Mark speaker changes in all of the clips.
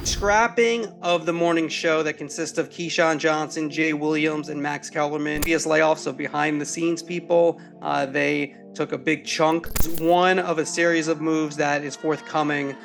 Speaker 1: Scrapping of the morning show that consists of Keyshawn Johnson, Jay Williams, and Max Kellerman. Previous layoffs of behind-the-scenes people. They took a big chunk. One of a series of moves that is forthcoming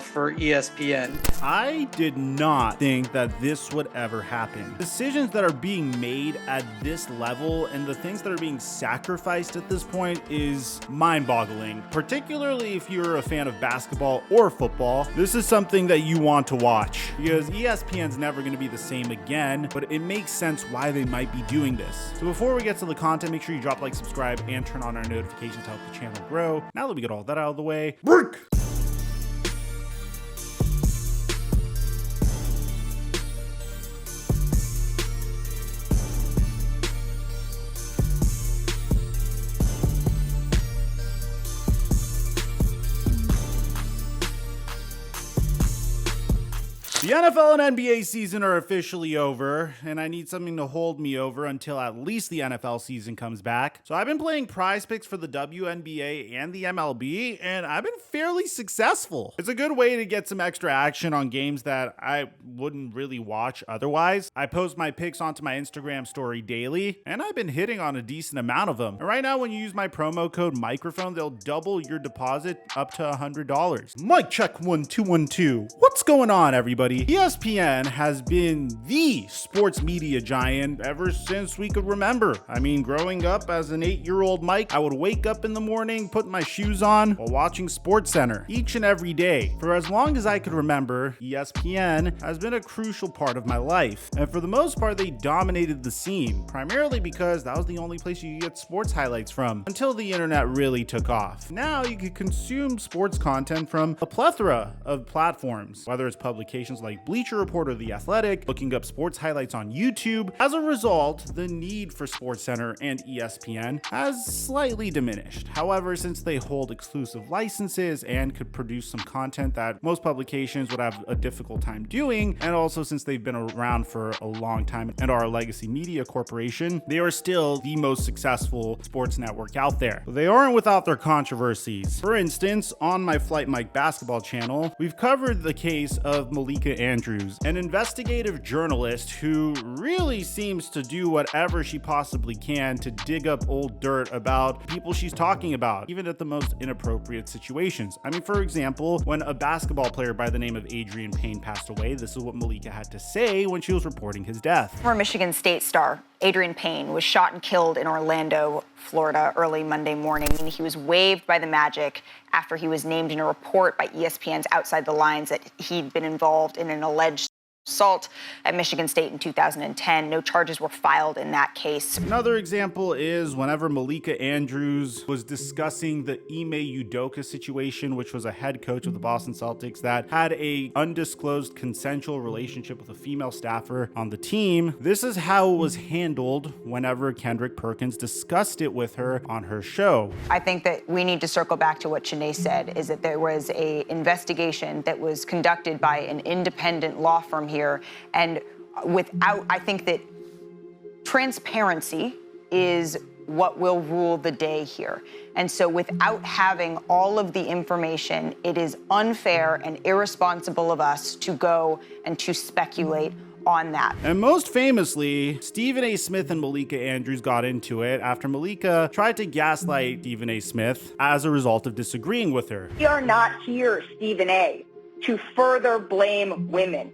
Speaker 1: for ESPN.
Speaker 2: I did not think that this would ever happen. Decisions that are being made at this level and the things that are being sacrificed at this point is mind-boggling, particularly if you're a fan of basketball or football. This is something that you want to watch because ESPN's never going to be the same again, but it makes sense why they might be doing this. So before we get to the content, make sure you drop like, subscribe, and turn on our notifications to help the channel grow. Now that we get all that out of the way, break! The NFL and NBA season are officially over, and I need something to hold me over until at least the NFL season comes back. So I've been playing prize picks for the WNBA and the MLB, and I've been fairly successful. It's a good way to get some extra action on games that I wouldn't really watch otherwise. I post my picks onto my Instagram story daily, and I've been hitting on a decent amount of them. And right now, when you use my promo code Mikerophone, they'll double your deposit up to $100. Mic check 1 2 1 2. What's going on, everybody? ESPN has been the sports media giant ever since we could remember. I mean, growing up as an 8-year-old Mike, I would wake up in the morning, put my shoes on while watching SportsCenter each and every day. For as long as I could remember, ESPN has been a crucial part of my life. And for the most part, they dominated the scene, primarily because that was the only place you could get sports highlights from until the internet really took off. Now you can consume sports content from a plethora of platforms, whether it's publications like Bleacher Report or The Athletic, looking up sports highlights on YouTube. As a result, the need for SportsCenter and ESPN has slightly diminished. However, since they hold exclusive licenses and could produce some content that most publications would have a difficult time doing, and also since they've been around for a long time and are a legacy media corporation, they are still the most successful sports network out there. But they aren't without their controversies. For instance, on my Flight Mike basketball channel, we've covered the case of Malika Andrews, an investigative journalist who really seems to do whatever she possibly can to dig up old dirt about people she's talking about, even at the most inappropriate situations. I mean, for example, when a basketball player by the name of Adrian Payne passed away, this is what Malika had to say when she was reporting his death.
Speaker 3: Former Michigan State star Adrian Payne was shot and killed in Orlando, Florida, early Monday morning. He was waived by the Magic after he was named in a report by ESPN's Outside the Lines that he'd been involved in an alleged assault at Michigan State in 2010. No charges were filed in that case.
Speaker 2: Another example is whenever Malika Andrews was discussing the Ime Udoka situation, which was a head coach of the Boston Celtics that had a undisclosed consensual relationship with a female staffer on the team. This is how it was handled whenever Kendrick Perkins discussed it with her on her show.
Speaker 3: I think that we need to circle back to what Shanae said, is that there was an investigation that was conducted by an independent law firm here. And I think that transparency is what will rule the day here. And so without having all of the information, it is unfair and irresponsible of us to go and to speculate on that.
Speaker 2: And most famously, Stephen A. Smith and Malika Andrews got into it after Malika tried to gaslight Stephen A. Smith as a result of disagreeing with her.
Speaker 4: We are not here, Stephen A., to further blame women.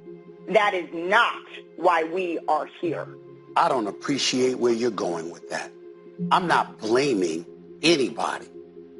Speaker 4: That is not why we are here.
Speaker 5: I don't appreciate where you're going with that. I'm not blaming anybody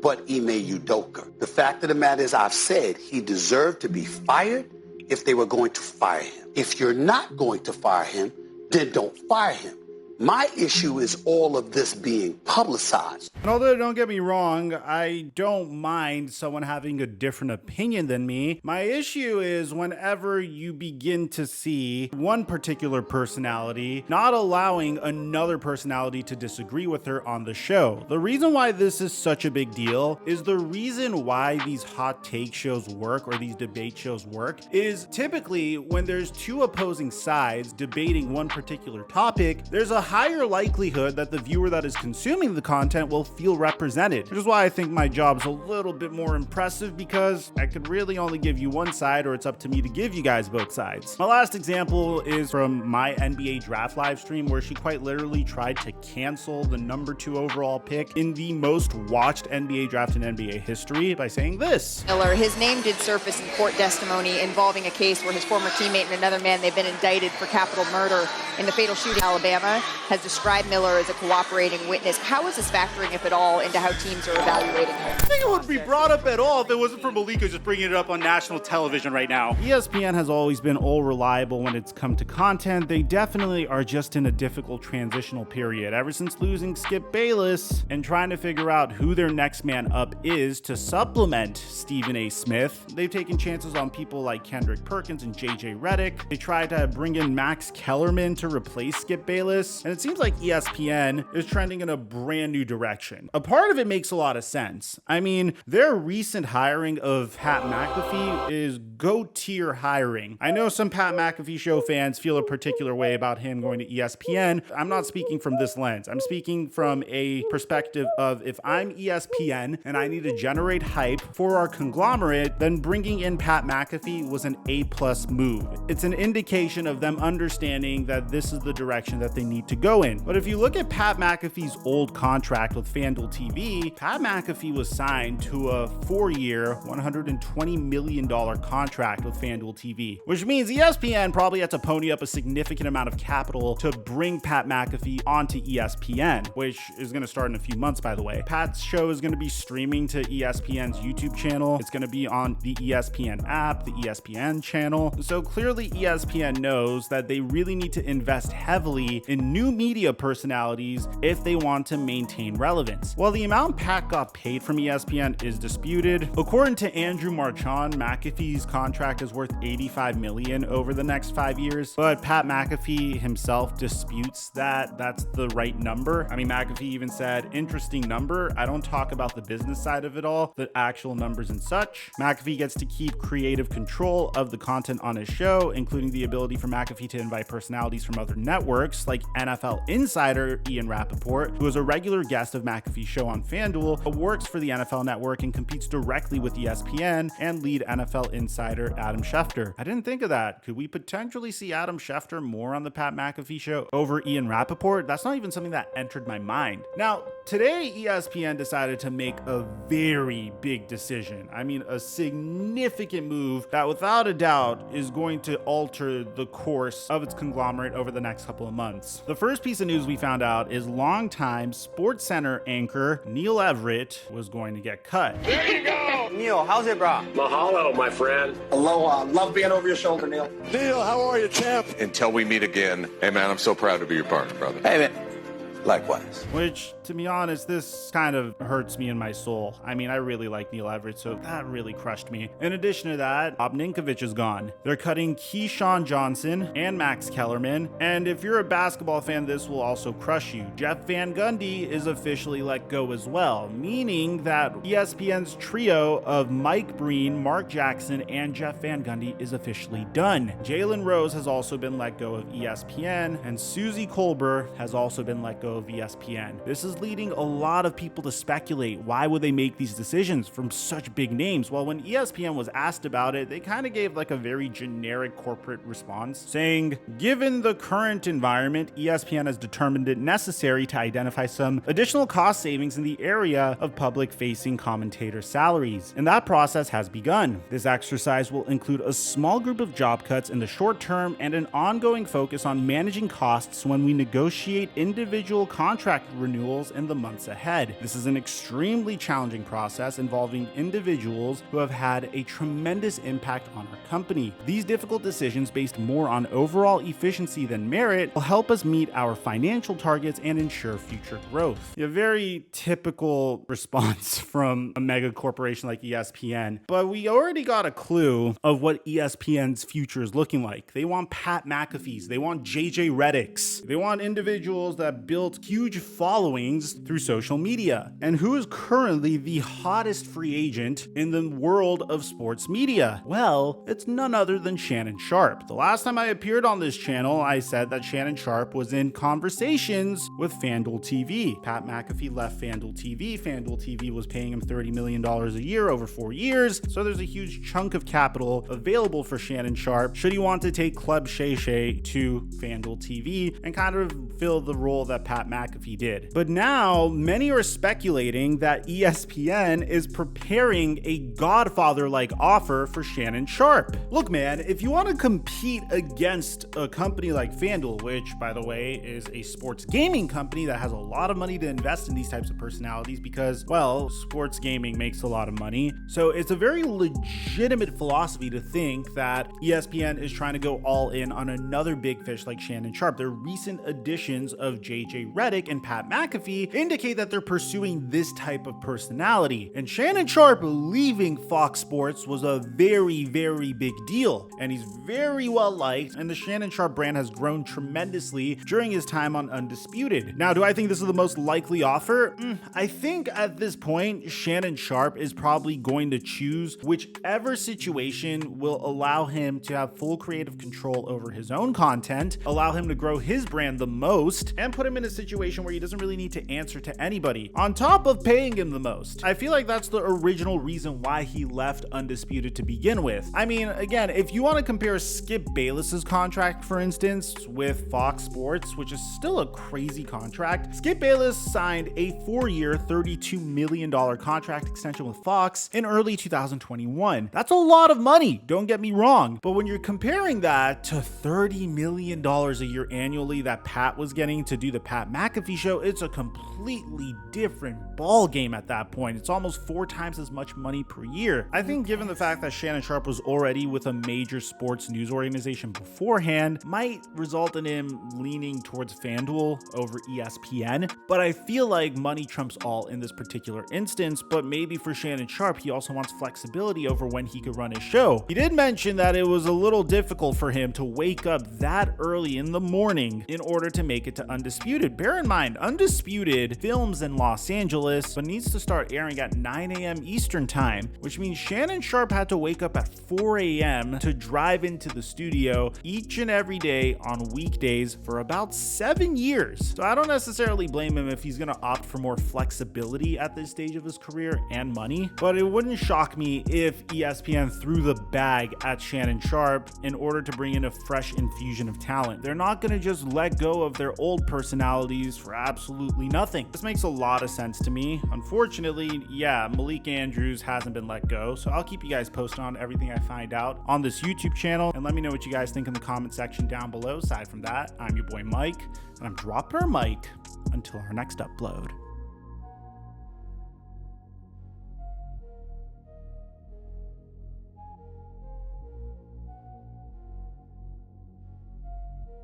Speaker 5: but Ime Udoka. The fact of the matter is, I've said he deserved to be fired if they were going to fire him. If you're not going to fire him, then don't fire him. My issue is all of this being publicized.
Speaker 2: And although, don't get me wrong, I don't mind someone having a different opinion than me. My issue is whenever you begin to see one particular personality not allowing another personality to disagree with her on the show. The reason why this is such a big deal is the reason why these hot take shows work or these debate shows work is typically when there's two opposing sides debating one particular topic, there's a higher likelihood that the viewer that is consuming the content will feel represented, which is why I think my job's a little bit more impressive, because I could really only give you one side, or it's up to me to give you guys both sides. My last example is from my NBA draft live stream, where she quite literally tried to cancel the number 2 overall pick in the most watched NBA draft in NBA history by saying this.
Speaker 6: Miller, his name did surface in court testimony involving a case where his former teammate and another man, they've been indicted for capital murder in the fatal shooting in Alabama, has described Miller as a cooperating witness. How is this factoring, if at all, into how teams are evaluating him?
Speaker 2: I think it wouldn't be brought up at all if it wasn't for Malika just bringing it up on national television right now. ESPN has always been all reliable when it's come to content. They definitely are just in a difficult transitional period ever since losing Skip Bayless and trying to figure out who their next man up is to supplement Stephen A. Smith. They've taken chances on people like Kendrick Perkins and JJ Redick. They tried to bring in Max Kellerman to replace Skip Bayless, and it seems like ESPN is trending in a brand new direction. A part of it makes a lot of sense. I mean, their recent hiring of Pat McAfee is GOAT-tier hiring. I know some Pat McAfee show fans feel a particular way about him going to ESPN. I'm not speaking from this lens. I'm speaking from a perspective of, if I'm ESPN and I need to generate hype for our conglomerate, then bringing in Pat McAfee was an A+ move. It's an indication of them understanding that this is the direction that they need to go in. But if you look at Pat McAfee's old contract with FanDuel TV, Pat McAfee was signed to a 4-year, $120 million contract with FanDuel TV, which means ESPN probably had to pony up a significant amount of capital to bring Pat McAfee onto ESPN, which is going to start in a few months, by the way. Pat's show is going to be streaming to ESPN's YouTube channel. It's going to be on the ESPN app, the ESPN channel. So clearly ESPN knows that they really need to invest heavily in new media personalities if they want to maintain relevance. While the amount Pat got paid from ESPN is disputed, according to Andrew Marchand, McAfee's contract is worth $85 million over the next 5 years, but Pat McAfee himself disputes that that's the right number. I mean, McAfee even said, interesting number. I don't talk about the business side of it all, the actual numbers and such. McAfee gets to keep creative control of the content on his show, including the ability for McAfee to invite personalities from other networks like NFL insider Ian Rappaport, who is a regular guest of McAfee's show on FanDuel, but works for the NFL network and competes directly with ESPN, and lead NFL insider Adam Schefter. I didn't think of that. Could we potentially see Adam Schefter more on the Pat McAfee show over Ian Rappaport? That's not even something that entered my mind. Now, today ESPN decided to make a very big decision. I mean, a significant move that without a doubt is going to alter the course of its conglomerate over the next couple of months. The first piece of news we found out is longtime SportsCenter anchor Neil Everett was going to get cut.
Speaker 7: There you go!
Speaker 8: Neil, how's it, bro?
Speaker 7: Mahalo, my friend.
Speaker 8: Aloha. Love being over your shoulder, Neil.
Speaker 7: Neil, how are you, champ?
Speaker 9: Until we meet again. Hey, man, I'm so proud to be your partner, brother.
Speaker 8: Hey, man. Likewise.
Speaker 2: Which, to be honest, this kind of hurts me in my soul. I mean, I really like Neil Everett, so that really crushed me. In addition to that, Bob Ninkovich is gone. They're cutting Keyshawn Johnson and Max Kellerman, and if you're a basketball fan, this will also crush you. Jeff Van Gundy is officially let go as well, meaning that ESPN's trio of Mike Breen, Mark Jackson, and Jeff Van Gundy is officially done. Jalen Rose has also been let go of ESPN, and Susie Kolber has also been let go of ESPN. This is leading a lot of people to speculate, why would they make these decisions from such big names? Well, when ESPN was asked about it, they kind of gave like a very generic corporate response, saying, given the current environment, ESPN has determined it necessary to identify some additional cost savings in the area of public-facing commentator salaries, and that process has begun. This exercise will include a small group of job cuts in the short term and an ongoing focus on managing costs when we negotiate individual contract renewals in the months ahead. This is an extremely challenging process involving individuals who have had a tremendous impact on our company. These difficult decisions, based more on overall efficiency than merit, will help us meet our financial targets and ensure future growth. A very typical response from a mega corporation like ESPN, but we already got a clue of what ESPN's future is looking like. They want Pat McAfee's, they want JJ Redick's, they want individuals that built huge followings things through social media. And who is currently the hottest free agent in the world of sports media? Well, it's none other than Shannon Sharp. The last time I appeared on this channel, I said that Shannon Sharp was in conversations with FanDuel TV. Pat McAfee left FanDuel TV. FanDuel TV was paying him $30 million a year over 4 years, so there's a huge chunk of capital available for Shannon Sharp should he want to take Club Shay Shay to FanDuel TV and kind of fill the role that Pat McAfee did. But now, many are speculating that ESPN is preparing a Godfather-like offer for Shannon Sharp. Look, man, if you want to compete against a company like FanDuel, which, by the way, is a sports gaming company that has a lot of money to invest in these types of personalities because, well, sports gaming makes a lot of money. So it's a very legitimate philosophy to think that ESPN is trying to go all in on another big fish like Shannon Sharp. Their recent additions of JJ Redick and Pat McAfee indicate that they're pursuing this type of personality. And Shannon Sharp leaving Fox Sports was a very, very big deal. And he's very well liked, and the Shannon Sharp brand has grown tremendously during his time on Undisputed. Now, do I think this is the most likely offer? I think at this point, Shannon Sharp is probably going to choose whichever situation will allow him to have full creative control over his own content, allow him to grow his brand the most, and put him in a situation where he doesn't really need to answer to anybody, on top of paying him the most. I feel like that's the original reason why he left Undisputed to begin with. I mean, again, if you want to compare Skip Bayless's contract, for instance, with Fox Sports, which is still a crazy contract, Skip Bayless signed a 4-year, $32 million contract extension with Fox in early 2021. That's a lot of money, don't get me wrong, but when you're comparing that to $30 million a year annually that Pat was getting to do the Pat McAfee show, it's a completely different ball game at that point. It's almost 4 times as much money per year. I think given the fact that Shannon Sharp was already with a major sports news organization beforehand, might result in him leaning towards FanDuel over ESPN, but I feel like money trumps all in this particular instance. But maybe for Shannon Sharp, he also wants flexibility over when he could run his show. He did mention that it was a little difficult for him to wake up that early in the morning in order to make it to Undisputed. Bear in mind, Undisputed films in Los Angeles, but needs to start airing at 9 a.m. Eastern time, which means Shannon Sharp had to wake up at 4 a.m. to drive into the studio each and every day on weekdays for about 7 years. So I don't necessarily blame him if he's going to opt for more flexibility at this stage of his career and money, but it wouldn't shock me if ESPN threw the bag at Shannon Sharp in order to bring in a fresh infusion of talent. They're not going to just let go of their old personalities for absolutely nothing. This makes a lot of sense to me. Unfortunately, yeah, Malik Andrews hasn't been let go, so I'll keep you guys posted on everything I find out on this YouTube channel, and let me know what you guys think in the comment section down below. Aside from that, I'm your boy Mike, and I'm dropping our mic until our next upload.